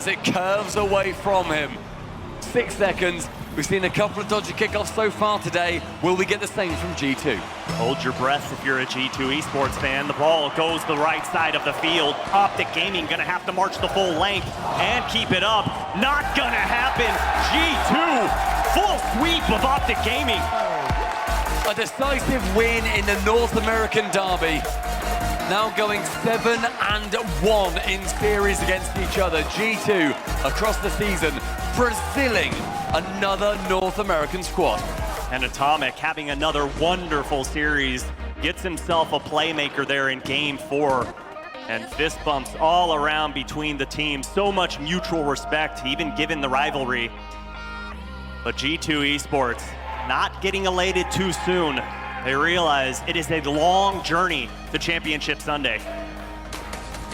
as it curves away from him. 6 seconds. We've seen a couple of dodgy kickoffs so far today. Will we get the same from G2? Hold your breath if you're a G2 esports fan. The ball goes the right side of the field. Optic Gaming gonna have to march the full length and keep it up. Not gonna happen. G2, full sweep of Optic Gaming. A decisive win in the North American Derby. Now going 7-1 in series against each other. G2 across the season, Braziling another North American squad. And Atomic having another wonderful series, gets himself a playmaker there in game 4. And fist bumps all around between the teams. So much mutual respect, even given the rivalry. But G2 esports not getting elated too soon. They realize it is a long journey to Championship Sunday.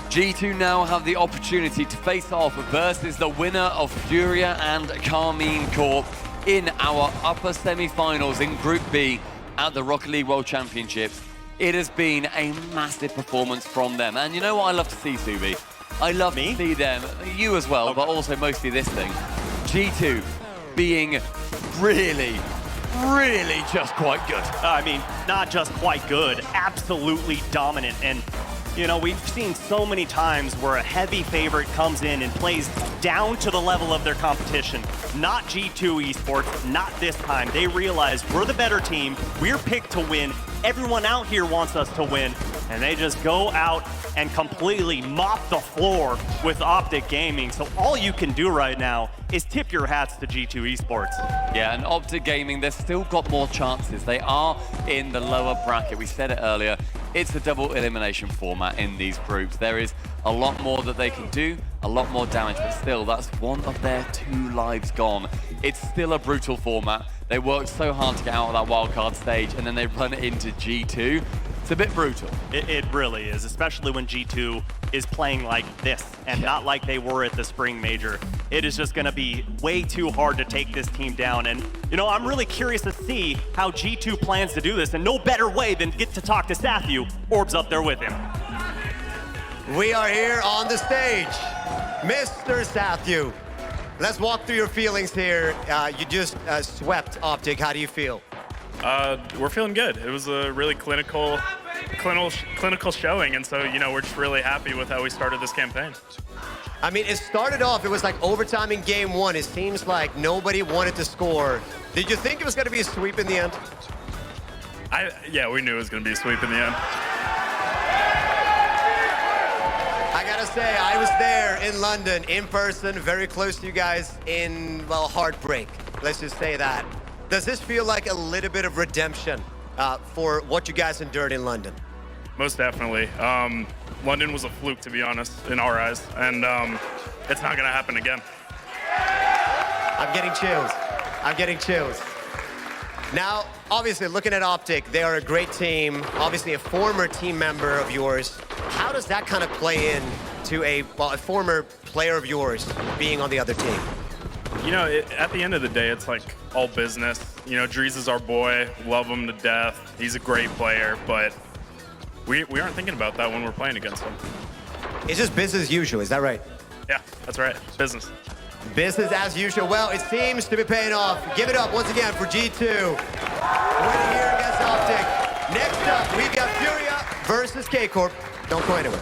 G2 now have the opportunity to face off versus the winner of Furia and Karmine Corp in our upper semi-finals in Group B at the Rocket League World Championships. It has been a massive performance from them. And you know what I love to see, Subi? I love to see them, you as well, but also mostly this thing. G2 being really just quite good. I mean, not just quite good, absolutely dominant. And, you know, we've seen so many times where a heavy favorite comes in and plays down to the level of their competition. Not G2 esports, not this time. They realize we're the better team, we're picked to win, everyone out here wants us to win, and they just go out and completely mop the floor with Optic Gaming. So all you can do right now is tip your hats to G2 esports. Yeah, and Optic Gaming, they've still got more chances. They are in the lower bracket. We said it earlier. It's a double elimination format in these groups. There is a lot more that they can do, a lot more damage, but still, that's one of their 2 lives gone. It's still a brutal format. They worked so hard to get out of that wildcard stage, and then they run it into G2. It's a bit brutal. It really is, especially when G2 is playing like this and not like they were at the Spring Major. It is just gonna be way too hard to take this team down. And, you know, I'm really curious to see how G2 plans to do this, and no better way than get to talk to Sathu. Orb's up there with him. We are here on the stage. Mr. Sathu, let's walk through your feelings here. You just swept Optic. How do you feel? We're feeling good. It was a really clinical showing, and so, you know, we're just really happy with how we started this campaign. I mean, it started off, it was like overtime in game 1. It seems like nobody wanted to score. Did you think it was going to be a sweep in the end? Yeah, we knew it was going to be a sweep in the end. I gotta say, I was there in London, in person, very close to you guys in, well, heartbreak. Let's just say that. Does this feel like a little bit of redemption for what you guys endured in London? Most definitely. London was a fluke, to be honest, in our eyes, and it's not going to happen again. I'm getting chills. I'm getting chills. Now, obviously, looking at Optic, they are a great team, obviously a former team member of yours. How does that kind of play in to a former player of yours being on the other team? You know, at the end of the day, it's like all business. You know, Drees is our boy, love him to death. He's a great player, but we aren't thinking about that when we're playing against him. It's just business as usual, is that right? Yeah, that's right, business. Business as usual. Well, it seems to be paying off. Give it up once again for G2. Winning here against Optic. Next up, we've got Furia versus K-Corp. Don't go anywhere.